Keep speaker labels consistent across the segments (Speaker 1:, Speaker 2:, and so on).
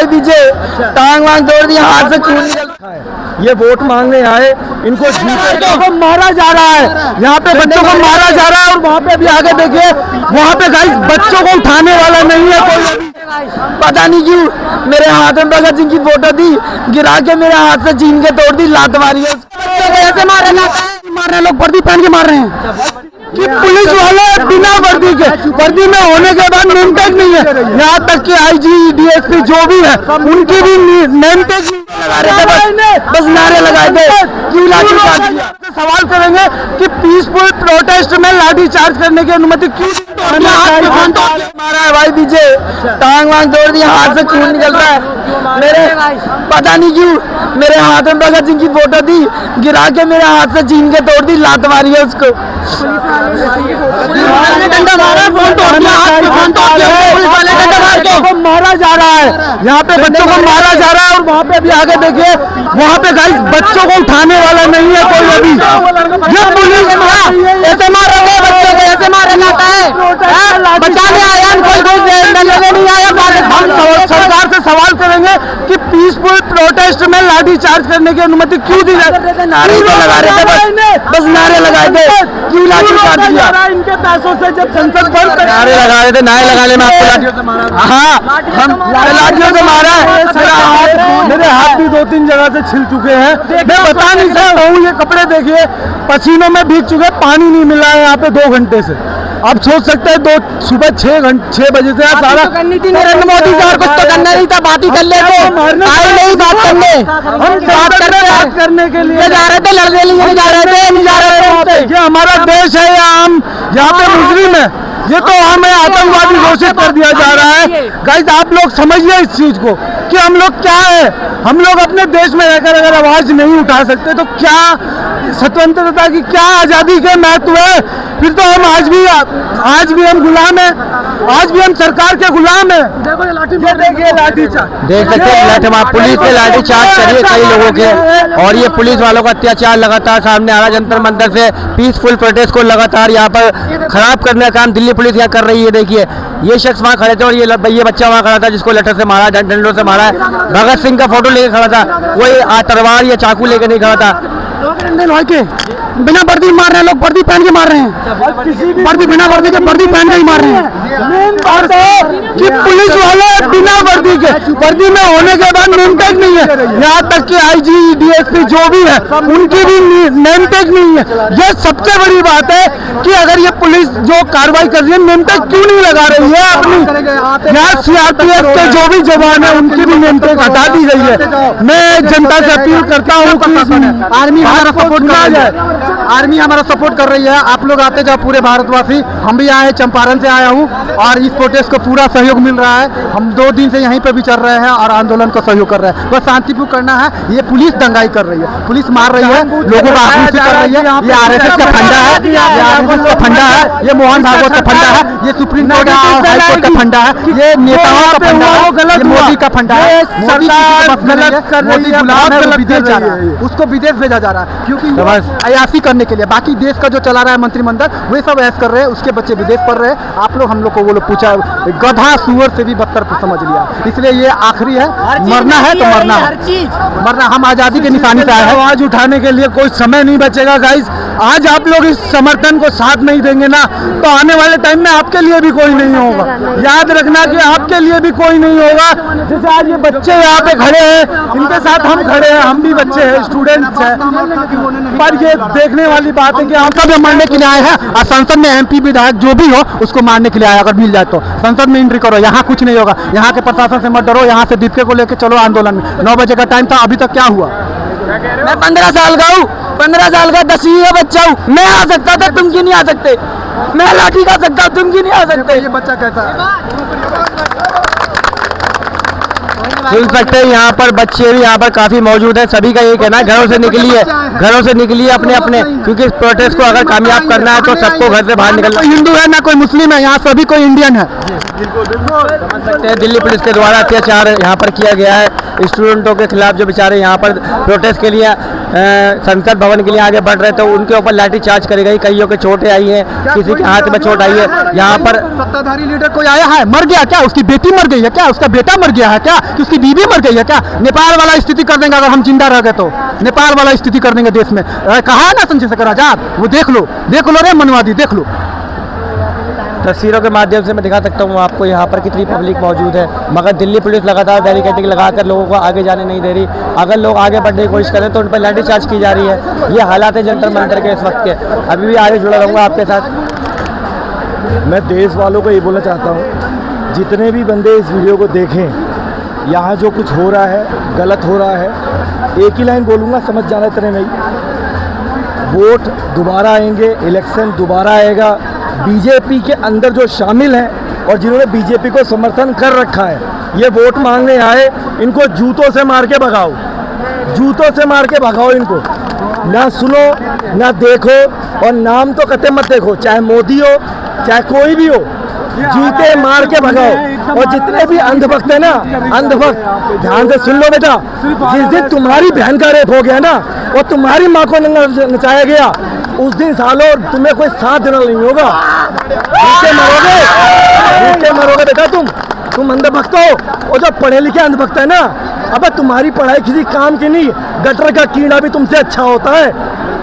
Speaker 1: भाई पीछे टांग वांग तोड़ दी, हाथ से खून निकल। ये वोट मांगने आए, इनको बच्चों को मारा जा रहा है, यहाँ पे बच्चों को मारा जा रहा है। और वहाँ पे भी आगे देखिए, वहाँ पे गाइस बच्चों को उठाने वाला नहीं है कोई। पता नहीं क्यों मेरे हाथ में भगत सिंह की फोटो थी, गिरा के मेरे हाथ से छीन के तोड़ दी, लात मारी है। ऐसे मार रहे लोग, वर्दी पहन के मार रहे हैं कि पुलिस वाले बिना वर्दी के, वर्दी में होने के बाद नेम टैग नहीं है। यहाँ तक कि आईजी, डीएसपी जो भी है उनकी भी नेम टैग लगा रहे थे, बस नारे लगाए थे। क्यों लाठी चार्ज किया? सवाल करेंगे कि पीसफुल प्रोटेस्ट में लाठी चार्ज करने की अनुमति क्यों मारा है भाई पीछे टांग वांग तोड़ दी, हाथ से खून निकल रहा है मेरे। पता नहीं क्यों मेरे हाथ में भगत सिंह की फोटो थी, गिरा के मेरे हाथ से छीन के तोड़ दी, लात मारी है उसको। डंडा मारा, फोन तोड़ दिया, मारा जा रहा है, यहाँ पे बच्चों को मारा जा रहा है। और वहाँ पे भी आगे देखिए, वहाँ पे गाइस बच्चों को उठाने वाला नहीं है कोई अभी। ये पुलिस ऐसे मार रहा है बच्चों को, ऐसे मारा जाता है, बचाने आया कोई नहीं आया। हम सरकार से सवाल करेंगे कि पीसफुल प्रोटेस्ट में लाठी चार्ज करने की अनुमति क्यों दी जाए? नारे लगा रहे थे, बस नारे लगाए थे। क्यों लाठी चार्ज किया? इनके पैसों से जब संसद बंद, नारे लगा रहे थे, नारे लगाने में आपको लाठियों से मारा? हाँ, हम लाठियों से मारा है। मेरे हाथ भी 2-3 जगह से छिल चुके हैं, मैं बता नहीं सकता हूँ। ये कपड़े देखिए पसीनों में भीग चुके, पानी नहीं मिला है यहाँ पे 2 घंटे से। आप सोच सकते हैं सुबह 6 बजे से सारा नरेंद्र मोदी सर कुछ तो करना नहीं था, बात ही कर ले तो आए नहीं बात करने। हम बात करने के लिए जा रहे थे, लड़ने लिए जा रहे थे। ये हमारा देश है, हम यहाँ पे मुस्लिम है, ये तो हमें आतंकवादी घोषित कर दिया जा रहा है। गाइस आप लोग समझिए इस चीज को कि हम लोग क्या है। हम लोग अपने देश में रहकर अगर आवाज नहीं उठा सकते तो क्या स्वतंत्रता की, क्या आजादी के महत्व है? फिर तो हम आज भी हम गुलाम हैं, आज भी हम सरकार के गुलाम हैं। देखो देखिए लाठी चार्ज, देख सकते हैं पुलिस के लाठी चार्ज करिए कई लोगों के, और ये पुलिस वालों का अत्याचार लगातार सामने आ रहा है। जंतर मंतर से पीसफुल प्रोटेस्ट को लगातार यहाँ पर खराब करने का काम दिल्ली पुलिस यहाँ कर रही है। देखिए ये शख्स वहाँ खड़े थे और ये बच्चा वहाँ खड़ा था जिसको लठर से मारा, डंडों से मारा है। भगत सिंह का फोटो लेके खड़ा था, कोई तलवार या चाकू लेके नहीं खड़ा था। बिना वर्दी मार रहे हैं लोग, वर्दी पहन के मार रहे हैं, वर्दी बिना वर्दी के वर्दी पहन के ही मार रहे हैं। मेन बात है कि पुलिस वाले बिना वर्दी के, वर्दी में होने के बाद नेम टैग नहीं है। यहाँ तक कि आईजी, डीएसपी जो भी है उनकी भी नेम टैग नहीं है। ये सबसे बड़ी बात है कि अगर ये पुलिस जो कार्रवाई कर रही है, नेम टैग क्यों नहीं लगा रही है अपनी? यहाँ सीआरपीएफ के जो भी जवान है उनकी भी नेम टैग हटा दी गई है। मैं जनता से अपील करता हूँ कि आर्मी हमारा सपोर्ट कर रही है, आर्मी हमारा सपोर्ट कर रही है। आप लोग आते जाओ पूरे भारतवासी, हम भी आए, चंपारण से आया हूँ और इस प्रोटेस्ट को पूरा सहयोग मिल रहा है। हम 2 दिन से यहीं पे भी चल रहे हैं और आंदोलन को सहयोग कर रहे हैं। बस शांतिपूर्ण करना है। ये पुलिस दंगाई कर रही है, पुलिस मार रही है, लोगों को आक्रोशित कर रही है। ये आरएसएस का फंडा है, ये आरएसएस का फंडा है, ये मोहन भागवत का फंडा है, ये सुप्रीम कोर्ट हाई कोर्ट का फंडा है, ये नेताओं का फंडा है, ये मोदी का फंडा है। मोदी गुलाम है, विदेश जा रहा है, उसको विदेश भेजा जा रहा है क्योंकि अयासी करने के लिए। बाकी देश का जो चला रहा है मंत्रिमंडल वे सब ऐश कर रहे हैं, उसके बच्चे विदेश पढ़ रहे हैं। आप लोग हम लोग को वो लोग पूछा, गधा सुअर से भी बदतर समझ लिया। इसलिए ये आखिरी है, मरना है तो मरना है, मरना। हम आजादी के निशानी से आए हैं। आवाज उठाने के लिए कोई समय नहीं बचेगा गाइस। आज आप लोग इस समर्थन को साथ नहीं देंगे ना तो आने वाले टाइम में आपके लिए भी कोई नहीं होगा। याद रखना कि आपके लिए भी कोई नहीं होगा। जैसे आज ये बच्चे यहाँ पे खड़े हैं, इनके साथ हम खड़े हैं, हम भी बच्चे हैं, स्टूडेंट्स हैं, पर ये देखने वाली बात है कि हम सब मारने के लिए आए हैं और संसद में एमपी विधायक जो भी हो उसको मारने के लिए आए। अगर मिल जाए तो संसद में एंट्री करो, यहाँ कुछ नहीं होगा। यहाँ के प्रशासन से मत डरो, यहाँ से दीपिका को लेकर चलो आंदोलन में। 9 बजे का टाइम था, अभी तक क्या हुआ? मैं 15 साल का हूँ, 15 साल का 10वीं का बच्चा हूँ। मैं आ सकता था, तुम क्यों नहीं आ सकते? मैं लाठी खा सकता हूँ, तुम क्यों नहीं आ सकते? ये बच्चा कहता है। सुन सकते हैं यहाँ पर बच्चे भी यहाँ पर काफी मौजूद हैं। सभी का ये कहना है घरों से निकलिए अपने अपने, क्योंकि इस प्रोटेस्ट को अगर कामयाब करना है तो सबको घर से बाहर निकलना। कोई हिंदू है ना कोई मुस्लिम है, यहाँ सभी कोई इंडियन है। समझ सकते हैं दिल्ली पुलिस के द्वारा अत्याचार यहाँ पर किया गया है स्टूडेंटों के खिलाफ, जो बेचारे यहाँ पर प्रोटेस्ट के लिए
Speaker 2: संसद भवन के लिए आगे बढ़ रहे थे, उनके ऊपर लाठीचार्ज करी गई, कईयों के चोटें आई हैं, किसी के हाथ में चोट आई है। यहाँ पर
Speaker 1: सत्ताधारी लीडर कोई आया है, मर गया क्या? उसकी बेटी मर गई है क्या? उसका बेटा मर गया है क्या? कि उसकी बीवी मर गई है क्या? नेपाल वाला स्थिति कर देंगे अगर हम जिंदा रह गए तो, नेपाल वाला स्थिति कर देंगे देश में। कहा है ना चंद्रशेखर आजाद, वो देख लो रे मनवादी, देख लो।
Speaker 2: तस्वीरों के माध्यम से मैं दिखा सकता हूँ आपको यहाँ पर कितनी पब्लिक मौजूद है, मगर दिल्ली पुलिस लगातार बैरिकेडिंग लगाकर लोगों को आगे जाने नहीं दे रही। अगर लोग आगे बढ़ने की कोशिश करें तो उन पर लाठीचार्ज की जा रही है। ये हालात है जंतर मंतर के इस वक्त के। अभी भी आगे जुड़ा रहूँगा आपके साथ।
Speaker 3: मैं देश वालों को ये बोलना चाहता हूँ, जितने भी बंदे इस वीडियो को देखें, यहाँ जो कुछ हो रहा है गलत हो रहा है। एक ही लाइन बोलूँगा, समझ जाना इतने में ही। वोट दोबारा आएंगे, इलेक्शन दोबारा आएगा। बीजेपी के अंदर जो शामिल हैं और जिन्होंने बीजेपी को समर्थन कर रखा है, ये वोट मांगने आए, इनको जूतों से मार के भगाओ, जूतों से मार के भगाओ इनको। ना सुनो ना देखो, और नाम तो कतई मत देखो, चाहे मोदी हो चाहे कोई भी हो, जूते मार के भगाओ। और जितने भी अंधभक्त है ना, अंधभक्त, ध्यान से सुन लो बेटा, जिस दिन तुम्हारी बहन का रेप हो गया ना और तुम्हारी माँ को नचाया गया, उस दिन सालों तुम्हें कोई साथ देना नहीं होगा। भूखे मरोगे, भूखे मरोगे बेटा तुम अंधभक्त हो। और जो पढ़े लिखे अंधभक्त है ना, अबे तुम्हारी पढ़ाई किसी काम की नहीं, गटर का कीड़ा भी तुमसे अच्छा होता है।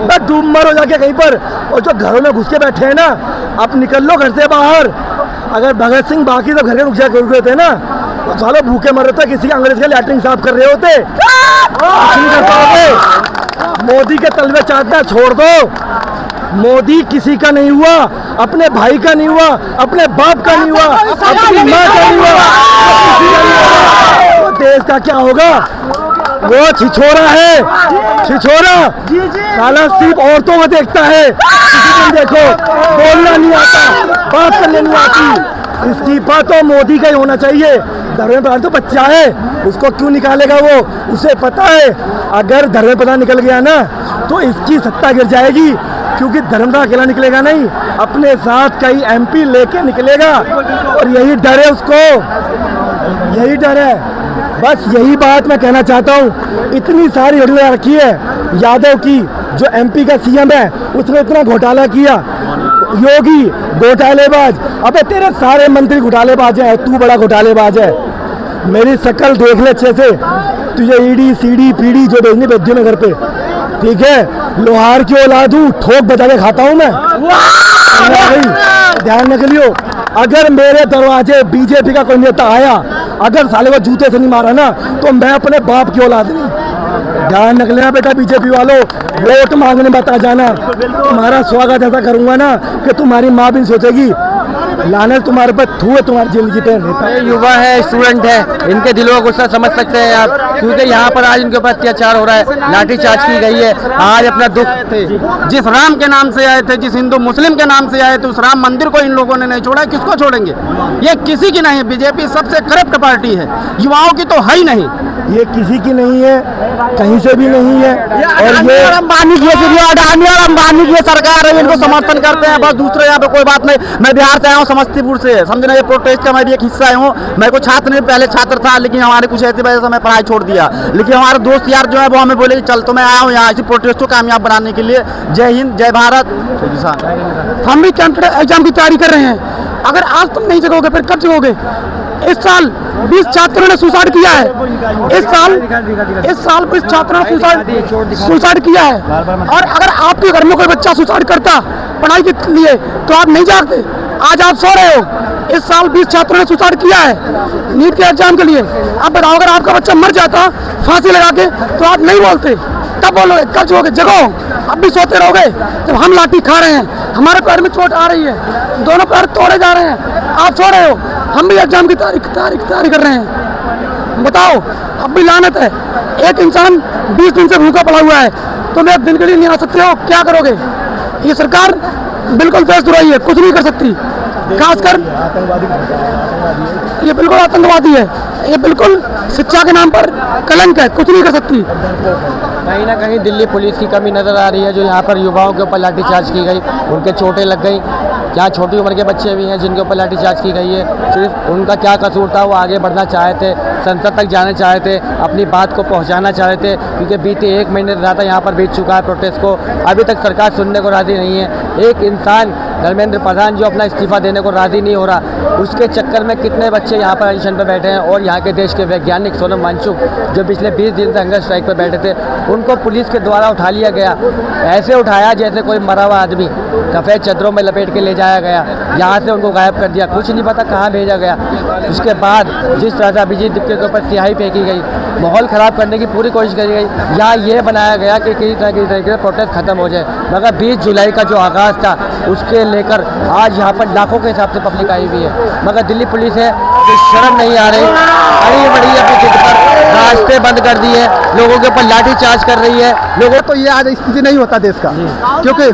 Speaker 3: बस डूब मरो जाके कहीं पर। और जो घरों में घुस के बैठे हैं ना, अब निकल लो घर से बाहर। अगर भगत सिंह बाकी सब घर के रुक जाए थे ना, तो सालों भूखे मर रहे थे, किसी अंग्रेज का लैट्रिन साफ कर रहे होते। कुछ नहीं कर पाओगे। मोदी के तलवे चाटना छोड़ दो। मोदी किसी का नहीं हुआ, अपने भाई का नहीं हुआ, अपने बाप का नहीं हुआ, अपनी माँ का नहीं हुआ, किसी का नहीं हुआ। तो देश का क्या होगा? वो छिछोरा है, छिछोरा साला सिर्फ औरतों को देखता है। किसी दिन देखो, बोलना नहीं आता, बात करने नहीं आती। इस्तीफा तो मोदी का ही होना चाहिए। धर्मेंद्र प्रधान तो बच्चा है, उसको क्यों निकालेगा वो? उसे पता है अगर धर्मेंद्र प्रधान निकल गया ना तो इसकी सत्ता गिर जाएगी, क्योंकि धर्मेंद्र अकेला निकलेगा नहीं, अपने साथ कई एमपी लेके निकलेगा। और यही डर है उसको, यही डर है। बस यही बात मैं कहना चाहता हूँ। इतनी सारी हड़ताल रखी है यादव की, जो एमपी का सीएम है, उसने इतना घोटाला किया। योगी घोटालेबाज, अबे तेरे सारे मंत्री घोटालेबाज है, तू बड़ा घोटालेबाज है। मेरी शक्ल देख ले अच्छे से, तुझे ईडी सीडी पीडी जो भेजनी भेज दियो मैं घर पे, ठीक है? लोहार की औलाद हूँ, ठोक बजा के खाता हूँ मैं। ध्यान रख लियो, अगर मेरे दरवाजे बीजेपी का कोई नेता आया, अगर साले को जूते से नहीं मारा ना, तो मैं अपने बाप की औलाद नहीं। ध्यान रख लेना बेटा बीजेपी वालों, वोट मांगने मत आ जाना। तुम्हारा स्वागत ऐसा करूंगा ना कि तुम्हारी माँ भी सोचेगी लानत तुम्हारे पर थू है तुम्हारी जिंदगी पे। नेता
Speaker 2: युवा है, स्टूडेंट है, इनके दिलों का गुस्सा समझ सकते हैं आप, क्योंकि यहाँ पर आज इनके ऊपर अत्याचार हो रहा है, लाठीचार्ज की गई है। आज अपना दुख थे, जिस राम के नाम से आए थे, जिस हिंदू मुस्लिम के नाम से आए थे, उस राम मंदिर को इन लोगों ने नहीं छोड़ा, किसको छोड़ेंगे? ये किसी की नहीं है। बीजेपी सबसे करप्ट पार्टी है, युवाओं की तो है ही नहीं।
Speaker 3: ये किसी की नहीं है, कहीं से भी नहीं है। और ये
Speaker 1: अंबानी की सरकार है, इनको समर्थन करते हैं, बस दूसरे यहाँ पे कोई बात नहीं। मैं बिहार से आया हूँ, समस्तीपुर से, समझना ये प्रोटेस्ट का मैं भी एक हिस्सा आया हूँ। मैं को छात्र नहीं, पहले छात्र था, लेकिन हमारे कुछ ऐसी वजह से मैं पढ़ाई छोड़ दिया। लेकिन हमारे दोस्त यार जो है वो हमें बोले कि चल, तो मैं आया हूँ यहाँ इसी प्रोटेस्ट को कामयाब बनाने के लिए। जय हिंद, जय भारत। हम भी कॉम्पिटेटिव एग्जाम की तैयारी कर रहे हैं। अगर आज तुम नहीं जगोगे फिर कब जगोगे? इस साल 20 छात्रों ने सुसाइड किया है। इस साल 20 छात्रों ने सुसाइड किया है। और अगर आपके घर में कोई बच्चा सुसाइड करता पढ़ाई के लिए तो आप नहीं जागते, आज आप सो रहे हो। इस साल 20 छात्रों ने सुसाइड किया है नीट के एग्जाम के लिए। आप बताओ, अगर आपका बच्चा मर जाता फांसी लगा के तो आप नहीं बोलते, कब बोलोगे? कब जगोगे? जगो, अब भी सोते रहोगे। जब हम लाठी खा रहे हैं, हमारे पैर में चोट आ रही है, दोनों पैर तोड़े जा रहे हैं, आप सो रहे हो, हम भी एग्जाम की तैयारी कर रहे हैं। बताओ, अब भी लानत है। एक इंसान 20 दिन से भूखा पड़ा हुआ है, तुम एक दिन के लिए नहीं आ सकते हो, क्या करोगे? ये सरकार बिल्कुल देशद्रोही है, कुछ नहीं कर सकती। खासकर ये बिल्कुल आतंकवादी है, ये बिल्कुल शिक्षा के नाम पर कलंक है, कुछ नहीं कर सकती।
Speaker 2: कहीं ना कहीं दिल्ली पुलिस की कमी नज़र आ रही है, जो यहाँ पर युवाओं के ऊपर लाठीचार्ज की गई, उनके चोटें लग गई। जहाँ छोटी उम्र के बच्चे भी हैं जिनके ऊपर लाठीचार्ज की गई है, सिर्फ उनका क्या कसूर था, वो आगे बढ़ना चाहे थे, संसद तक जाना चाहे थे, अपनी बात को पहुँचाना चाहे थे, क्योंकि बीते 1 महीने से ज़्यादा यहाँ पर बीत चुका है प्रोटेस्ट को, अभी तक सरकार सुनने को राज़ी नहीं है। एक इंसान धर्मेंद्र प्रधान जो अपना इस्तीफ़ा देने को राज़ी नहीं हो रहा, उसके चक्कर में कितने बच्चे यहाँ पर अनशन पर बैठे हैं। और यहाँ के देश के वैज्ञानिक सोनम वांगचुक जो पिछले 20 दिन से हंगर स्ट्राइक पर बैठे थे, उनको पुलिस के द्वारा उठा लिया गया। ऐसे उठाया जैसे कोई मरा हुआ आदमी, सफ़ेद चादरों में लपेट के ले जाया गया, यहाँ से उनको गायब कर दिया, कुछ नहीं पता कहाँ भेजा गया। उसके बाद जिस तरह से अभिजीत दीप के ऊपर स्याही फेंकी गई, माहौल ख़राब करने की पूरी कोशिश करी गई, या ये बनाया गया कि किसी तरीके से प्रोटेस्ट खत्म हो जाए। मगर 20 जुलाई का जो आगाज़ था, उसके लेकर आज यहाँ पर लाखों के हिसाब से पब्लिक आई हुई है, मगर दिल्ली पुलिस है कि शर्म नहीं आ रही, बड़ी बड़ी अपनी जिद पर रास्ते बंद कर दिए, लोगों के ऊपर लाठी चार्ज कर रही है। लोगों
Speaker 1: तो ये आज स्थिति नहीं होता देश का, क्योंकि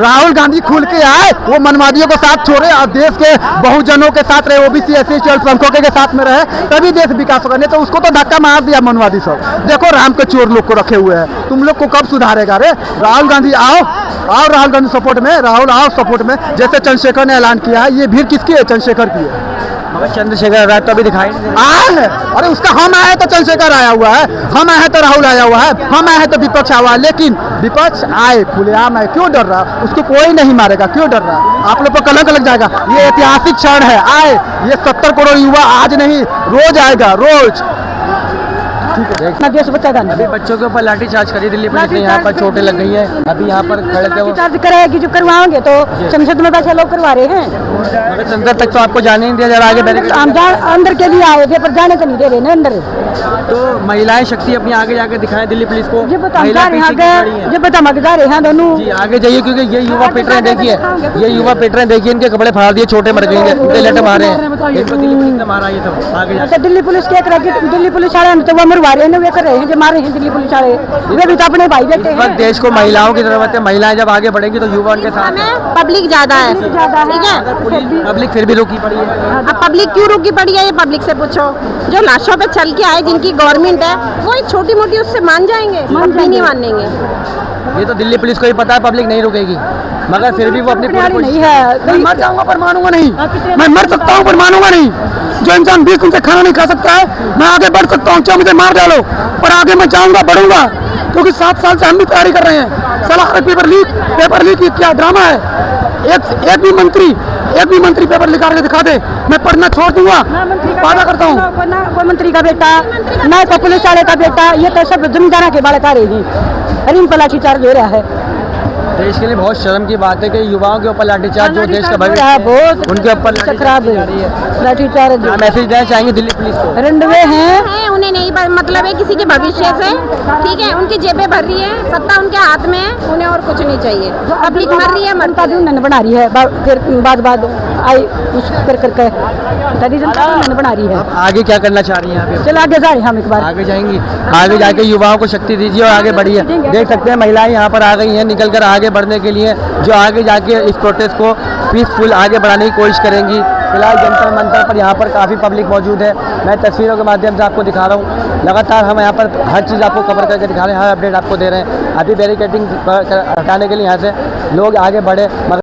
Speaker 1: राहुल गांधी खुल के आए, वो मनवादियों को साथ छोड़े और देश के बहुजनों के साथ रहे, ओबीसी एससी एसटी अल्पसंख्यकों के साथ में रहे, तभी देश विकास होगा। नहीं तो उसको तो धक्का मार दिया मनवादी सब। देखो राम के चोर लोग को रखे हुए हैं, तुम लोग को कब सुधारेगा रे? राहुल गांधी आओ, राहुल गांधी सपोर्ट में, राहुल आओ सपोर्ट में, जैसे चंद्रशेखर ने ऐलान किया है। ये भीड़ किसकी है? चंद्रशेखर की है।
Speaker 2: मगर चंद्रशेखर राज तो अभी दिखाई नहीं दे
Speaker 1: आए है, अरे उसका हम आए तो चंद्रशेखर आया हुआ है, हम आए तो राहुल आया हुआ है, हम आए तो विपक्ष आया हुआ है। लेकिन विपक्ष आए, खुलेआम आए, क्यों डर रहा? उसको कोई नहीं मारेगा, क्यों डर रहा? आप लोग को कलंक लग जाएगा। ये ऐतिहासिक क्षण है, आए, ये 70 करोड़ युवा आज नहीं रोज आएगा, रोज।
Speaker 2: देश बच्चा गांधी अभी बच्चों के ऊपर लाठीचार्ज करी दिल्ली पुलिस ने, यहाँ पर चोटें लग गई है। अभी यहाँ पर खड़े थे वो
Speaker 4: चार्ज कराएगी, जो करवाओगे तो संसद में बैठे लोग करवा रहे हैं,
Speaker 2: मगर संसद तक तो आपको जाने नहीं दिया जा रहा। आगे बैरिकेड
Speaker 4: हम अंदर के लिए आए थे पर जाने तो नहीं दे रहे ना अंदर।
Speaker 2: तो महिलाएं शक्ति अपनी आगे जाके दिखाएं दिल्ली पुलिस को।
Speaker 4: ये बता हम जा रहे हैं, ये बता हम जा रहे हैं दोनों
Speaker 2: जी, आगे जाइए, क्योंकि ये युवा पिट रहे हैं। देखिए ये युवा पिट रहे हैं, देखिए इनके कपड़े फाड़ दिए, छोटे मर गए, लट मारे हैं, इनको दिल्ली पुलिस ने मारा। ये सब आगे जाके
Speaker 4: दिल्ली पुलिस के दिल्ली पुलिस वाले तो वो मरवा रहे हैं, वे कर रहे हैं, जो मारे हैं दिल्ली पुलिस वाले, वे भी तो अपने भाई बेटे
Speaker 2: इस वक्त देश को महिलाओं की जरूरत है। महिलाएं जब आगे बढ़ेंगी तो युवा उनके साथ हैं।
Speaker 5: पब्लिक ज्यादा है, ठीक है,
Speaker 2: पब्लिक फिर भी रुकी पड़ी है।
Speaker 5: अब पब्लिक क्यों रुकी पड़ी है ये पब्लिक से पूछो। जो लाशों पे चल के आए, जिनकी गवर्नमेंट है, वो छोटी मोटी उससे मान जाएंगे, नहीं मानेंगे।
Speaker 2: ये तो दिल्ली पुलिस को ही पता है पब्लिक नहीं रुकेगी, मगर फिर भी वो अपनी पूरी कोशिश।
Speaker 4: नहीं है।
Speaker 1: मैं मर जाऊंगा पर मानूंगा नहीं, मैं मर सकता हूं पर मानूंगा नहीं। जो इंसान 20 दिन से खाना नहीं खा सकता है, मैं आगे बढ़ सकता हूं, चाहे मुझे मार डालो, पर आगे मैं जाऊंगा, बढ़ूंगा, क्योंकि 7 साल से हम भी तैयारी कर रहे हैं। साला पेपर लीक क्या ड्रामा है? एक भी मंत्री पेपर लिखा के दिखा दे, मैं पढ़ना छोड़ दूंगा, वादा करता हूँ।
Speaker 4: कोई मंत्री का बेटा ना, कोई पुलिस वाले का बेटा, ये तो सब जमींदारा के बालक आ रहे हैं। अरे इन पर लाठीचार्ज हो रहा है।
Speaker 2: देश के लिए बहुत शर्म की बात है कि युवाओं के ऊपर लाठीचार्ज, जो देश का भविष्य
Speaker 4: है, बहुत
Speaker 2: उनके ऊपर
Speaker 4: खराब
Speaker 2: जा रही है।
Speaker 4: लाठीचार्ज।
Speaker 2: मैसेज देना चाहेंगे दिल्ली पुलिस को?
Speaker 4: रंडवे हैं,
Speaker 5: उन्हें नहीं मतलब है किसी के भविष्य से, ठीक है, उनकी जेबें भर रही है, सत्ता उनके हाथ में है, उन्हें और कुछ नहीं चाहिए। पब्लिक मर रही है,
Speaker 4: जनता भी उन्होंने बना रही है, फिर बाद आई उस करके तभी जनता भी उन्होंने बना रही है।
Speaker 2: आगे क्या करना चाह रही हैं आप?
Speaker 4: चलो आगे जा रहे हैं हम एक बार,
Speaker 2: आगे जाएंगी, आगे जाके युवाओं को शक्ति दीजिए और आगे बढ़िए। देख सकते हैं महिलाएं यहाँ पर आ गई हैं निकल कर आगे बढ़ने के लिए, जो आगे जाके इस प्रोटेस्ट को पीसफुल आगे बढ़ाने की कोशिश करेंगी। फिलहाल जंतर मंतर पर यहाँ पर काफ़ी पब्लिक मौजूद है, मैं तस्वीरों के माध्यम से आपको दिखा रहा हूँ। लगातार हम यहाँ पर हर चीज़ आपको कवर करके दिखा रहे हैं, हर अपडेट आपको दे रहे हैं। अभी बैरिकेडिंग हटाने के लिए यहाँ से लोग आगे बढ़े, मगर